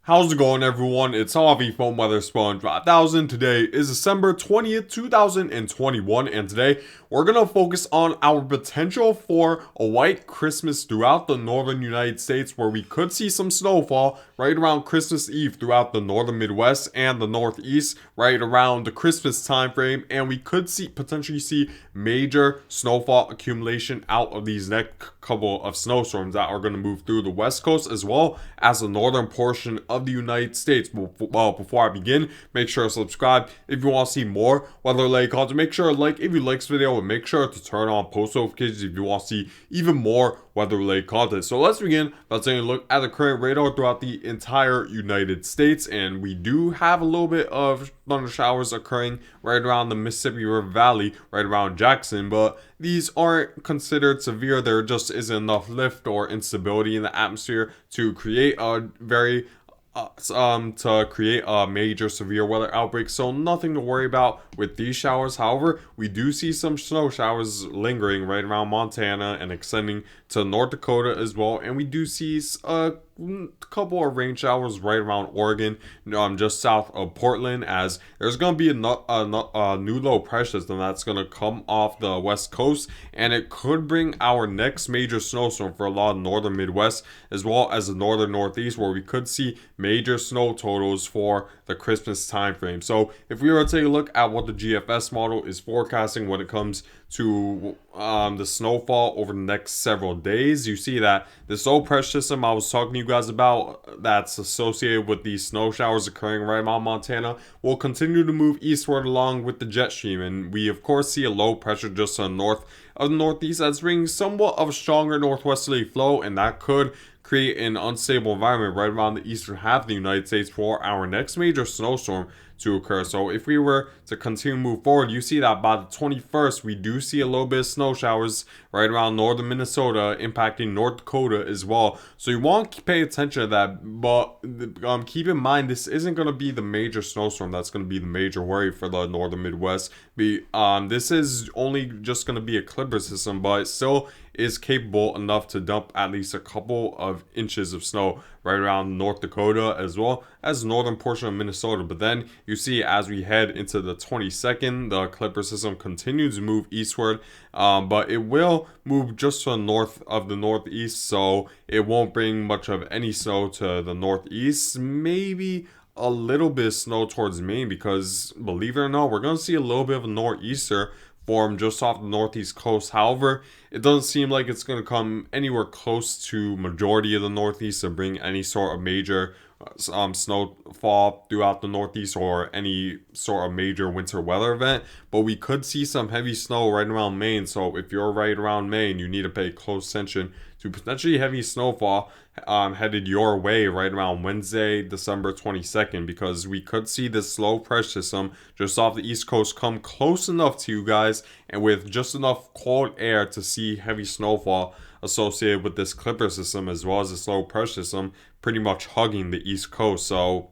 How's it going, everyone? It's Harvey from Weather Sponge 5000. Today is December 20th, 2021, and today we're going to focus on our potential for a white Christmas throughout the northern United States, where we could see some snowfall right around Christmas Eve throughout the northern Midwest and the Northeast right around the Christmas time frame, and we could potentially see major snowfall accumulation out of these next couple of snowstorms that are going to move through the West Coast as well as the northern portion of the United States. Well, before I begin, make sure to subscribe if you want to see more weather-related content. Make sure to like if you like this video, and make sure to turn on post notifications if you want to see even more weather-related content. So let's begin by taking a look at the current radar throughout the entire United States, and we do have a little bit of thunder showers occurring right around the Mississippi River Valley, right around Jackson, but these aren't considered severe. There just isn't enough lift or instability in the atmosphere to create a major severe weather outbreak, so nothing to worry about with these showers. However, we do see some snow showers lingering right around Montana and extending to North Dakota as well, and we do see a couple of rain showers right around Oregon, just south of Portland, as there's going to be a new low pressure system that's going to come off the west coast, and it could bring our next major snowstorm for a lot of northern Midwest as well as the northern Northeast, where we could see major snow totals for the Christmas time frame. So if we were to take a look at what the GFS model is forecasting when it comes to the snowfall over the next several days, you see that this low pressure system I was talking to you guys about that's associated with these snow showers occurring right around Montana will continue to move eastward along with the jet stream, and we of course see a low pressure just to the north of the Northeast that's bringing somewhat of a stronger northwesterly flow, and that could create an unstable environment right around the eastern half of the United States for our next major snowstorm to occur. So if we were to continue to move forward, you see that by the 21st we do see a little bit of snow showers right around northern Minnesota impacting North Dakota as well. So you want to pay attention to that, but keep in mind this isn't going to be the major snowstorm that's going to be the major worry for the northern Midwest. This is only just going to be a clipper system, but it still is capable enough to dump at least a couple of inches of snow right around North Dakota as well as the northern portion of Minnesota. But then you see as we head into the 22nd, the clipper system continues to move eastward, but it will move just to the north of the Northeast, so it won't bring much of any snow to the Northeast. Maybe a little bit of snow towards Maine, because believe it or not, we're going to see a little bit of a nor'easter form just off the Northeast coast. However, it doesn't seem like it's going to come anywhere close to majority of the Northeast and bring any sort of major snowfall throughout the Northeast or any sort of major winter weather event. But we could see some heavy snow right around Maine, so if you're right around Maine, you need to pay close attention to potentially heavy snowfall headed your way right around Wednesday, December 22nd, because we could see this low pressure system just off the East Coast come close enough to you guys, and with just enough cold air to see heavy snowfall associated with this clipper system as well as this low pressure system pretty much hugging the East Coast. So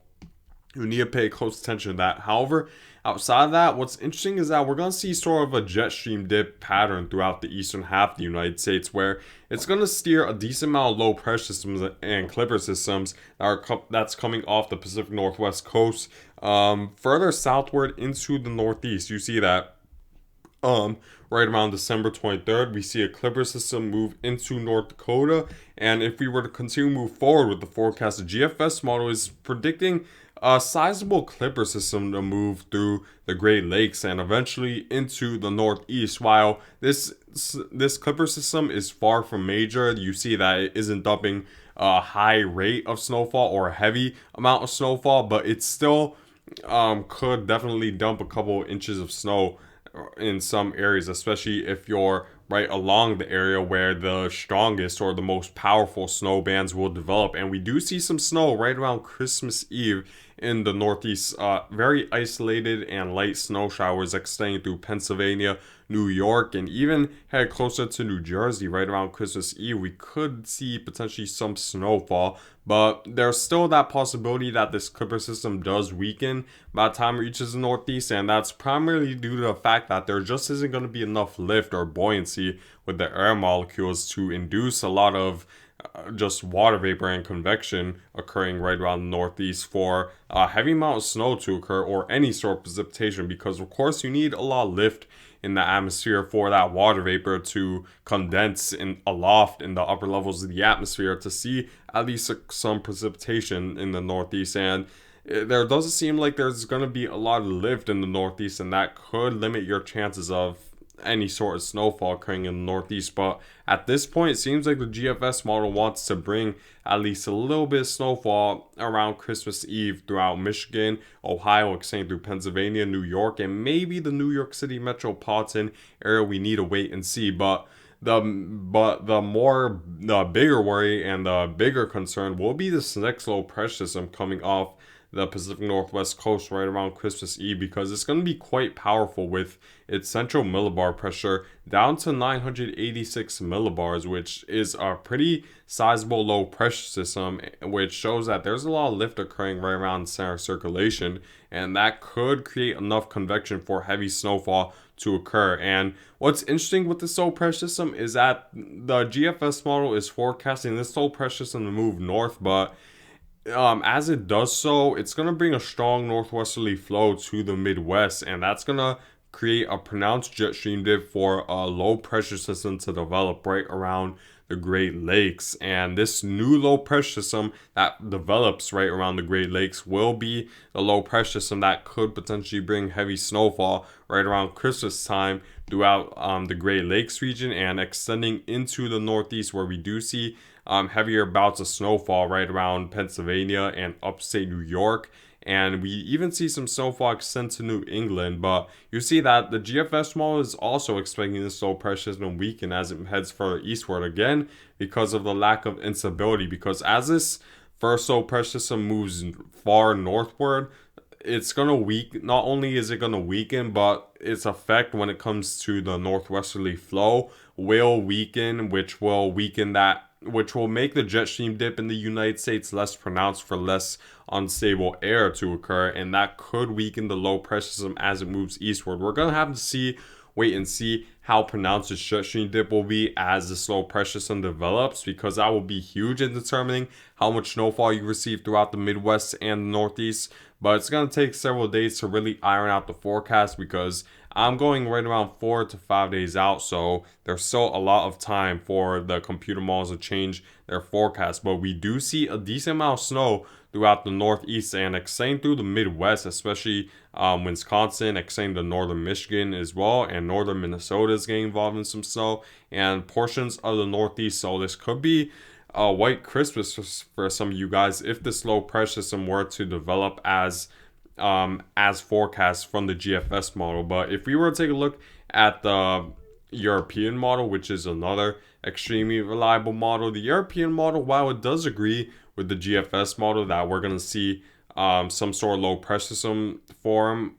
you need to pay close attention to that. However, outside of that, what's interesting is that we're going to see sort of a jet stream dip pattern throughout the eastern half of the United States, where it's going to steer a decent amount of low pressure systems and clipper systems that's coming off the Pacific Northwest coast further southward into the Northeast. You see that right around December 23rd, we see a clipper system move into North Dakota, and if we were to continue to move forward with the forecast, the GFS model is predicting a sizable clipper system to move through the Great Lakes and eventually into the Northeast. While this clipper system is far from major, you see that it isn't dumping a high rate of snowfall or a heavy amount of snowfall, but it still could definitely dump a couple inches of snow in some areas, especially if you're right along the area where the strongest or the most powerful snow bands will develop. And we do see some snow right around Christmas Eve in the Northeast, very isolated and light snow showers extending through Pennsylvania, New York, and even head closer to New Jersey right around Christmas Eve. We could see potentially some snowfall, but there's still that possibility that this clipper system does weaken by the time it reaches the Northeast, and that's primarily due to the fact that there just isn't going to be enough lift or buoyancy with the air molecules to induce a lot of just water vapor and convection occurring right around the Northeast for a heavy amount of snow to occur or any sort of precipitation, because of course you need a lot of lift in the atmosphere for that water vapor to condense in aloft in the upper levels of the atmosphere to see at least some precipitation in the Northeast. And there doesn't seem like there's going to be a lot of lift in the Northeast, and that could limit your chances of any sort of snowfall occurring in the Northeast. But at this point, it seems like the GFS model wants to bring at least a little bit of snowfall around Christmas Eve throughout Michigan, Ohio, extending through Pennsylvania, New York, and maybe the New York City metropolitan area. We need to wait and see. But the bigger worry and the bigger concern will be this next low pressure system coming off the Pacific Northwest coast right around Christmas Eve, because it's going to be quite powerful with its central millibar pressure down to 986 millibars, which is a pretty sizable low pressure system, which shows that there's a lot of lift occurring right around center circulation, and that could create enough convection for heavy snowfall to occur. And what's interesting with this low pressure system is that the GFS model is forecasting this low pressure system to move north, but as it does so, it's going to bring a strong northwesterly flow to the Midwest, and that's going to create a pronounced jet stream dip for a low pressure system to develop right around the Great Lakes. And this new low pressure system that develops right around the Great Lakes will be the low pressure system that could potentially bring heavy snowfall right around Christmas time throughout the Great Lakes region and extending into the Northeast, where we do see heavier bouts of snowfall right around Pennsylvania and upstate New York. And we even see some snowfall extend to New England. But you see that the GFS model is also expecting this low pressure system to weaken as it heads further eastward, again because of the lack of instability. Because as this first low pressure system moves far northward, it's going to weaken. Not only is it going to weaken, but its effect when it comes to the northwesterly flow will weaken, which will make the jet stream dip in the United States less pronounced for less unstable air to occur, and that could weaken the low pressure system as it moves eastward. We're going to have to wait and see how pronounced the jet stream dip will be as this low pressure system develops, because that will be huge in determining how much snowfall you receive throughout the Midwest and the Northeast. But it's going to take several days to really iron out the forecast, because I'm going right around 4 to 5 days out, so there's still a lot of time for the computer models to change their forecast. But we do see a decent amount of snow throughout the Northeast and extending through the Midwest, especially Wisconsin, extending to northern Michigan as well, and northern Minnesota is getting involved in some snow, and portions of the Northeast. So this could be a white Christmas for some of you guys if this low pressure system were to develop as forecast from the GFS model. But if we were to take a look at the European model, which is another extremely reliable model, the European model, while it does agree with the GFS model that we're going to see some sort of low pressure system form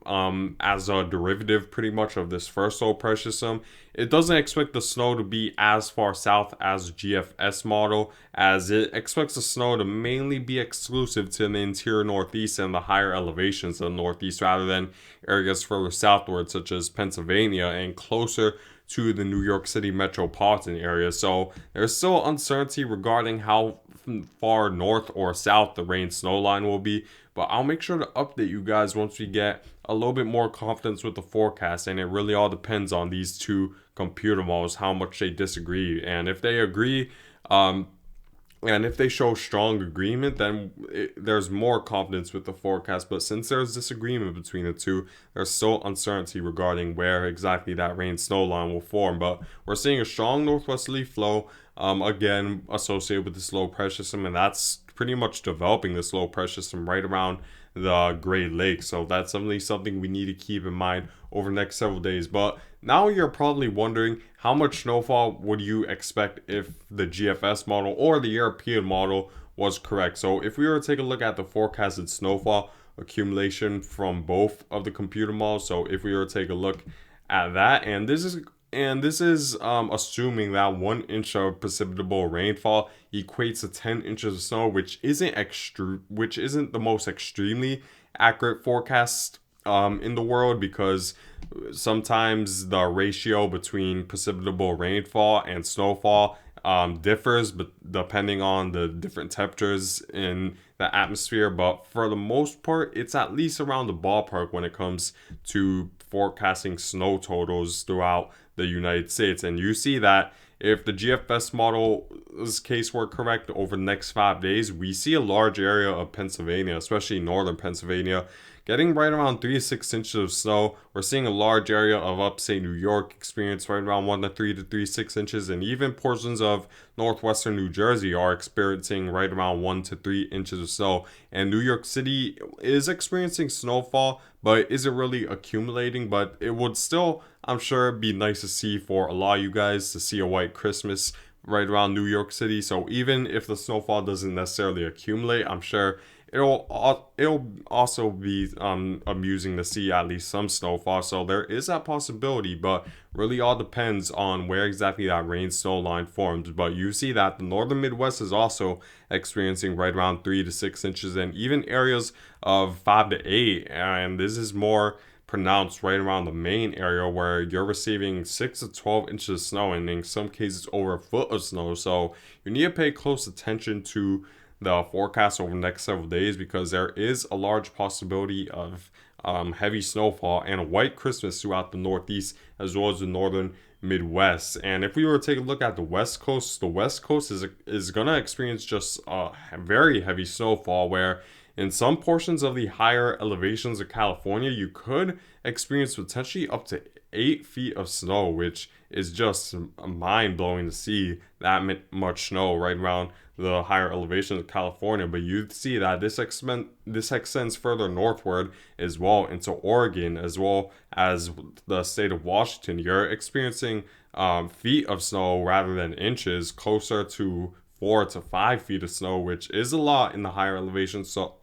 as a derivative pretty much of this first low pressure system, it doesn't expect the snow to be as far south as GFS model, as it expects the snow to mainly be exclusive to the interior Northeast and the higher elevations of the Northeast, rather than areas further southward such as Pennsylvania and closer to the New York City metropolitan area. So there's still uncertainty regarding how far north or south the rain snow line will be, but I'll make sure to update you guys once we get a little bit more confidence with the forecast. And it really all depends on these two computer models, how much they disagree. And if they agree, and if they show strong agreement, then there's more confidence with the forecast. But since there's disagreement between the two, there's still uncertainty regarding where exactly that rain snow line will form. But we're seeing a strong northwesterly flow, again, associated with this low pressure system, and that's pretty much developing this low pressure system right around the Great Lakes. So that's definitely something we need to keep in mind over the next several days. But now you're probably wondering, how much snowfall would you expect if the GFS model or the European model was correct? So if we were to take a look at the forecasted snowfall accumulation from both of the computer models, so if we were to take a look at that, and this is assuming that 1 inch of precipitable rainfall equates to 10 inches of snow, which isn't the most extremely accurate forecast in the world, because sometimes the ratio between precipitable rainfall and snowfall differs, but depending on the different temperatures in the atmosphere. But for the most part, it's at least around the ballpark when it comes to forecasting snow totals throughout the United States. And you see that if the GFS model's case were correct, over the next 5 days, we see a large area of Pennsylvania, especially northern Pennsylvania, getting right around 3 to 6 inches of snow. We're seeing a large area of upstate New York experience right around 1 to 3 to 3 6 inches, and even portions of northwestern New Jersey are experiencing right around 1 to 3 inches of snow. And New York City is experiencing snowfall, but isn't really accumulating. But it would still, I'm sure, be nice to see for a lot of you guys to see a white Christmas right around New York City. So even if the snowfall doesn't necessarily accumulate, I'm sure it'll also be amusing to see at least some snowfall. So there is that possibility, but really all depends on where exactly that rain snow line forms. But you see that the northern Midwest is also experiencing right around 3 to 6 inches, and even areas of 5 to 8, and this is more pronounced right around the main area, where you're receiving 6 to 12 inches of snow, and in some cases over a foot of snow. So you need to pay close attention to the forecast over the next several days, because there is a large possibility of heavy snowfall and a white Christmas throughout the Northeast as well as the northern Midwest. And if we were to take a look at the West Coast, the West Coast is going to experience just a very heavy snowfall, where in some portions of the higher elevations of California, you could experience potentially up to 8 feet of snow, which is just mind-blowing to see that much snow right around the higher elevations of California. But you see that this extends further northward as well into Oregon, as well as the state of Washington. You're experiencing feet of snow rather than inches, closer to 4 to 5 feet of snow, which is a lot in the higher elevations. So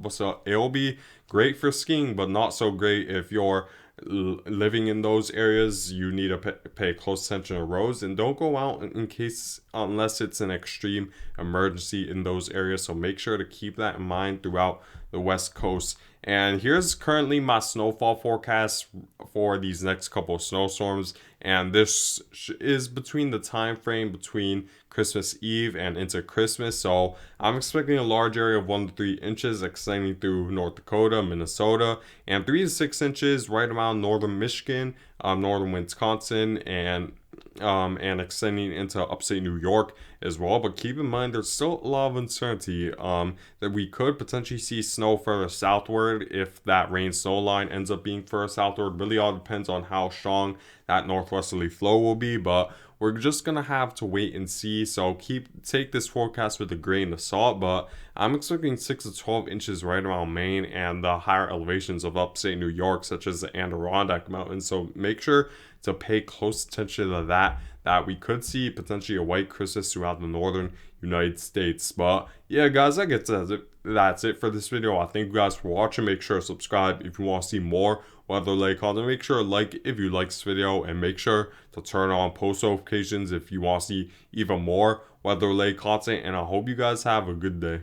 it'll be great for skiing, but not so great if you're living in those areas. You need to pay close attention to roads, and don't go out in case, unless it's an extreme emergency in those areas. So make sure to keep that in mind throughout the West Coast. And here's currently my snowfall forecast for these next couple of snowstorms, and this is between the time frame between Christmas Eve and into Christmas. So I'm expecting a large area of 1 to 3 inches extending through North Dakota, Minnesota, and 3 to 6 inches right around northern Michigan, northern Wisconsin, and extending into upstate New York as well. But keep in mind, there's still a lot of uncertainty that we could potentially see snow further southward if that rain snow line ends up being further southward. Really all depends on how strong that northwesterly flow will be, but we're just gonna have to wait and see. So take this forecast with a grain of salt, but I'm expecting 6 to 12 inches right around Maine and the higher elevations of upstate New York, such as the Adirondack Mountains. So make sure to pay close attention to that we could see potentially a white Christmas throughout the northern United States. But yeah, guys, I guess that's it for this video. I thank you guys for watching. Make sure to subscribe if you want to see more weather-related content. Make sure to like if you like this video, and make sure to turn on post notifications if you want to see even more weather-related content. And I hope you guys have a good day.